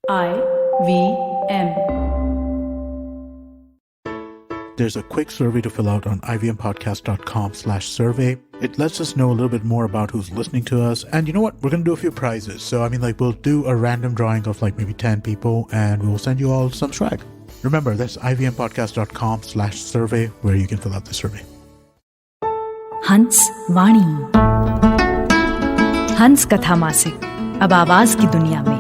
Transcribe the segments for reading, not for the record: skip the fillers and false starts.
IVM. There's a quick survey to fill out on ivmpodcast.com/survey. It lets us know a little bit more about who's listening to us. And you know what? We're going to do a few prizes. So, we'll do a random drawing of maybe 10 people and we'll send you all some swag. Remember, that's ivmpodcast.com/survey where you can fill out the survey. हंस वाणी, हंस कथा मासिक अब आवाज की दुनिया में।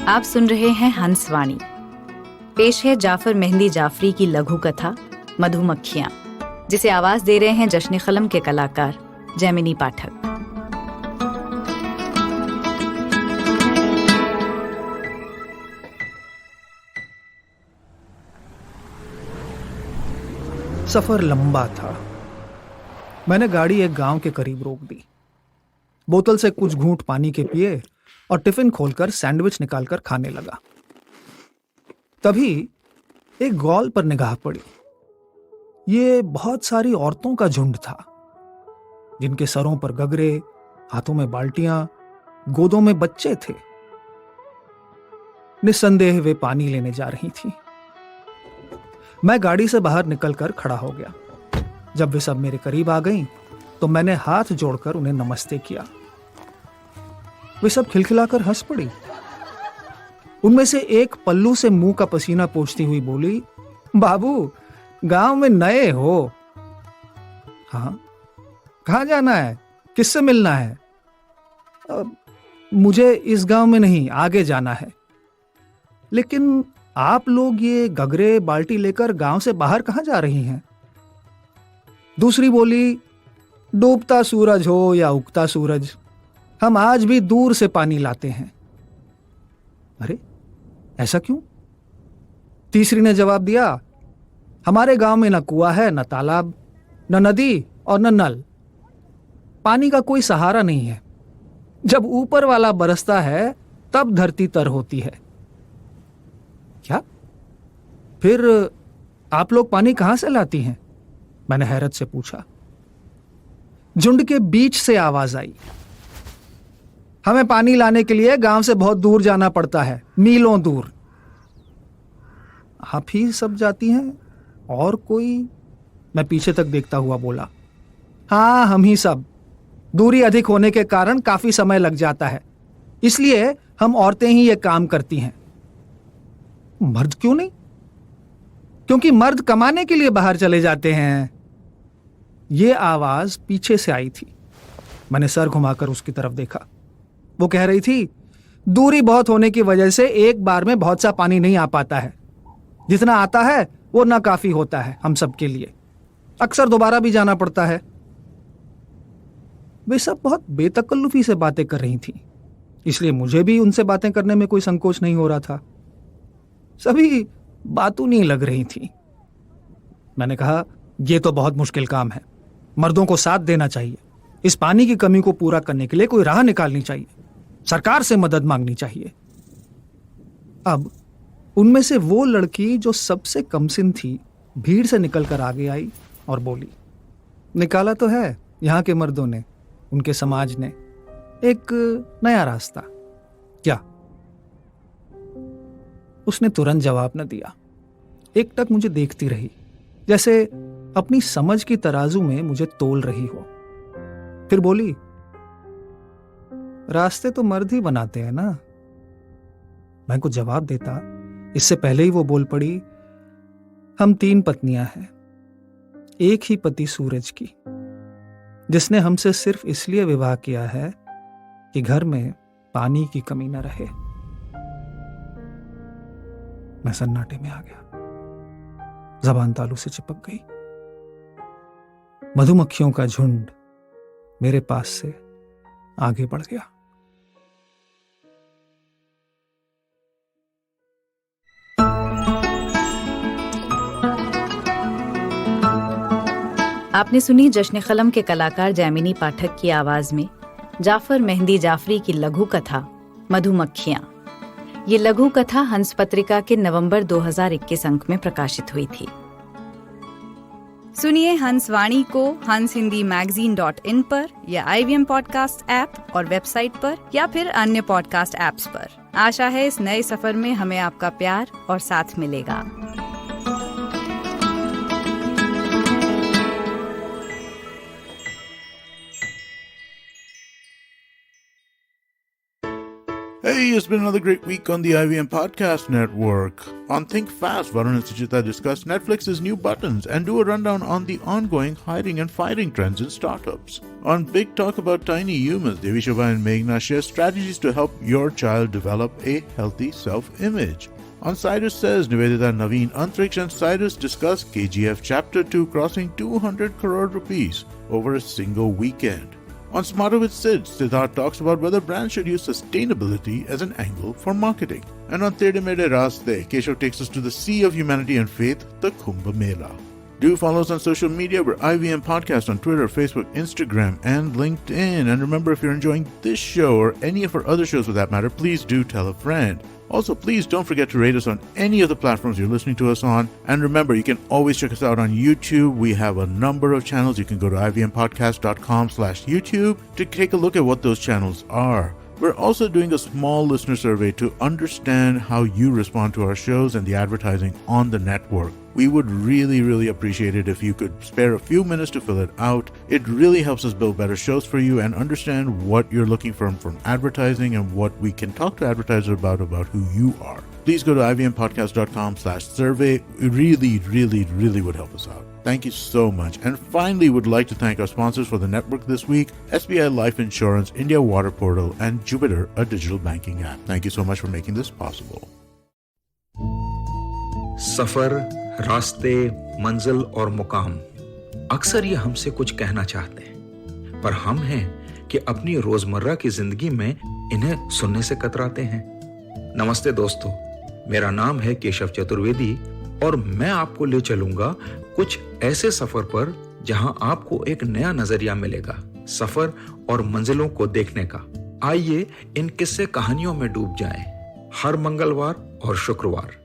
आप सुन रहे हैं हंस वाणी। पेश है जाफर मेहंदी जाफरी की लघु कथा मधुमक्खियां, जिसे आवाज दे रहे हैं जश्न कलम के कलाकार जैमिनी पाठक। सफर लंबा था। मैंने गाड़ी एक गांव के करीब रोक दी। बोतल से कुछ घूंट पानी के पिए और टिफिन खोलकर सैंडविच निकालकर खाने लगा। तभी एक गॉल पर निगाह पड़ी। ये बहुत सारी औरतों का झुंड था, जिनके सरों पर गगरे, हाथों में बाल्टियां, गोदों में बच्चे थे। निस्संदेह वे पानी लेने जा रही थीं। मैं गाड़ी से बाहर निकलकर खड़ा हो गया। जब वे सब मेरे करीब आ गईं, तो मैंने हाथ जोड़कर उन्हें नमस्ते किया। वे सब खिलखिलाकर हंस पड़ी। उनमें से एक पल्लू से मुंह का पसीना पोंछती हुई बोली, बाबू, गांव में नए हो? हाँ। कहां जाना है? किससे मिलना है? मुझे इस गांव में नहीं, आगे जाना है। लेकिन आप लोग ये गगरे बाल्टी लेकर गांव से बाहर कहां जा रही हैं? दूसरी बोली, डूबता सूरज हो या उगता सूरज, हम आज भी दूर से पानी लाते हैं। अरे, ऐसा क्यों? तीसरी ने जवाब दिया, हमारे गांव में न कुआं है, न तालाब, न नदी और न नल। पानी का कोई सहारा नहीं है। जब ऊपर वाला बरसता है तब धरती तर होती है। क्या? फिर आप लोग पानी कहां से लाती हैं? मैंने हैरत से पूछा। झुंड के बीच से आवाज आई, हमें पानी लाने के लिए गांव से बहुत दूर जाना पड़ता है, मीलों दूर। आप ही सब जाती हैं? और कोई? मैं पीछे तक देखता हुआ बोला, हाँ, हम ही सब। दूरी अधिक होने के कारण काफी समय लग जाता है, इसलिए हम औरतें ही ये काम करती हैं। मर्द क्यों नहीं? क्योंकि मर्द कमाने के लिए बाहर चले जाते हैं। ये आवाज पीछे से आई थी। मैंने सर घुमाकर उसकी तरफ देखा। वो कह रही थी, दूरी बहुत होने की वजह से एक बार में बहुत सा पानी नहीं आ पाता है। जितना आता है वो ना काफी होता है हम सब के लिए। अक्सर दोबारा भी जाना पड़ता है। वे सब बहुत बेतकल्लुफी से बातें कर रही थी, इसलिए मुझे भी उनसे बातें करने में कोई संकोच नहीं हो रहा था। सभी बातूनी लग रही थी। मैंने कहा, यह तो बहुत मुश्किल काम है। मर्दों को साथ देना चाहिए। इस पानी की कमी को पूरा करने के लिए कोई राह निकालनी चाहिए। सरकार से मदद मांगनी चाहिए। अब उनमें से वो लड़की जो सबसे कमसिन थी, भीड़ से निकलकर आगे आई और बोली, निकाला तो है यहाँ के मर्दों ने, उनके समाज ने, एक नया रास्ता। क्या? उसने तुरंत जवाब न दिया। एकटक मुझे देखती रही, जैसे अपनी समझ की तराजू में मुझे तोल रही हो। फिर बोली, रास्ते तो मर्द ही बनाते हैं ना। मैं कुछ जवाब देता, इससे पहले ही वो बोल पड़ी, हम 3 पत्नियां हैं। एक ही पति सूरज की, जिसने हमसे सिर्फ इसलिए विवाह किया है कि घर में पानी की कमी न रहे। मैं सन्नाटे में आ गया। जबान तालू से चिपक गई। मधुमक्खियों का झुंड मेरे पास से आगे बढ़ गया। आपने सुनी जश्न कलम के कलाकार जैमिनी पाठक की आवाज में जाफर मेहंदी जाफरी की लघु कथा मधुमक्खियां। ये लघु कथा हंस पत्रिका के नवंबर 2021 अंक में प्रकाशित हुई थी। सुनिए हंसवाणी को hanshindiMagazine.in पर या IVM पॉडकास्ट ऐप और वेबसाइट पर या फिर अन्य पॉडकास्ट ऐप्स पर। आशा है इस नए सफर में हमें आपका प्यार और साथ मिलेगा। Hey, it's been another great week on the IVM Podcast Network. On Think Fast, Varun and Suchita discuss Netflix's new buttons and do a rundown on the ongoing hiring and firing trends in startups. On Big Talk About Tiny Humans, Devi Shobha and Meghna share strategies to help your child develop a healthy self-image. On Cyrus Says, Nivedita and Naveen Antriksh and Cyrus discuss KGF Chapter 2 crossing 200 crore rupees over a single weekend. On Smarter with Sid, Siddharth talks about whether brands should use sustainability as an angle for marketing. And on Tere Mere Raste, Keshav takes us to the sea of humanity and faith, the Kumbh Mela. Do follow us on social media. We're IVM Podcast on Twitter, Facebook, Instagram, and LinkedIn. And remember, if you're enjoying this show or any of our other shows for that matter, please do tell a friend. Also, please don't forget to rate us on any of the platforms you're listening to us on. And remember, you can always check us out on YouTube. We have a number of channels. You can go to ivmpodcast.com/YouTube to take a look at what those channels are. We're also doing a small listener survey to understand how you respond to our shows and the advertising on the network. We would really appreciate it if you could spare a few minutes to fill it out. It really helps us build better shows for you and understand what you're looking for from advertising and what we can talk to advertisers about who you are. Please go to ivmpodcast.com/survey. It really would help us out. Thank you so much. And finally, would like to thank our sponsors for the network this week, SBI Life Insurance, India Water Portal, and Jupiter, a digital banking app. Thank you so much for making this possible. सफर, रास्ते, मंजिल और मुकाम अक्सर ये हमसे कुछ कहना चाहते हैं, पर हम हैं कि अपनी रोजमर्रा की जिंदगी में इन्हें सुनने से कतराते हैं। नमस्ते दोस्तों, मेरा नाम है केशव चतुर्वेदी और मैं आपको ले चलूंगा कुछ ऐसे सफर पर जहां आपको एक नया नजरिया मिलेगा सफर और मंजिलों को देखने का। आइए इन किस्से कहानियों में डूब जाएं। हर मंगलवार और शुक्रवार